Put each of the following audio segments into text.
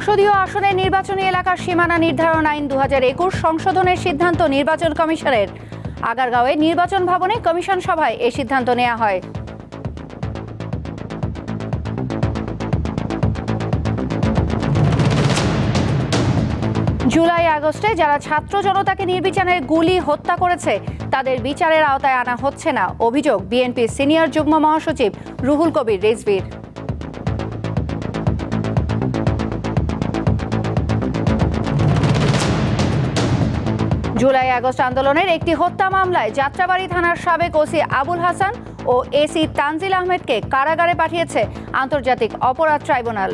সংসদীয় আসনের নির্বাচনী এলাকার সীমানা নির্ধারণ আইন 2021 সংশোধনের সিদ্ধান্ত নির্বাচন কমিশনের। আগারগাঁওয়ে নির্বাচন ভবনে কমিশন সভায় এই সিদ্ধান্ত নেওয়া হয়। জুলাই আগস্টে যারা ছাত্র জনতাকে নির্বিচারে গুলি হত্যা করেছে তাদের বিচারের আওতায় আনা হচ্ছে না, অভিযোগ বিএনপির সিনিয়র যুগ্ম মহাসচিব রুহুল কবির রিজভীর। জুলাই আগস্ট আন্দোলনের একটি হত্যা মামলায় যাত্রাবাড়ী থানার সাবেক ওসি আবুল হাসান ও এসি তানজিল আহমেদকে কারাগারে পাঠিয়েছে আন্তর্জাতিক অপরাধ ট্রাইব্যুনাল।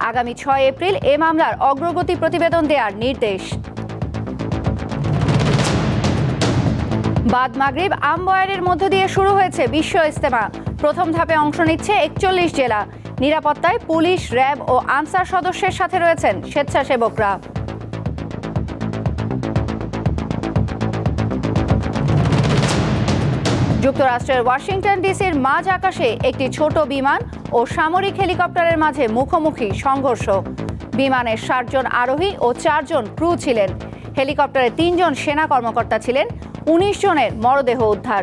আগামী 6 এপ্রিল এ মামলার অগ্রগতি প্রতিবেদন দেওয়ার নির্দেশ। বাদ মাগরিব আমবয়ারের মধ্য দিয়ে শুরু হয়েছে বিশ্ব ইজতেমা। প্রথম ধাপে অংশ নিচ্ছে 41 জেলা। নিরাপত্তায় পুলিশ, র্যাব ও আনসার সদস্যের সাথে রয়েছেন স্বেচ্ছাসেবকরা। যুক্তরাষ্ট্রের ওয়াশিংটন ডিসির মাঝ আকাশে একটি ছোট বিমান ও সামরিক হেলিকপ্টারের মাঝে মুখোমুখি সংঘর্ষ। বিমানের 60 জন আরোহী ও 4 জন ক্রু ছিলেন। হেলিকপ্টারে 3 জন সেনা কর্মকর্তা ছিলেন। 19 জনের মরদেহ উদ্ধার।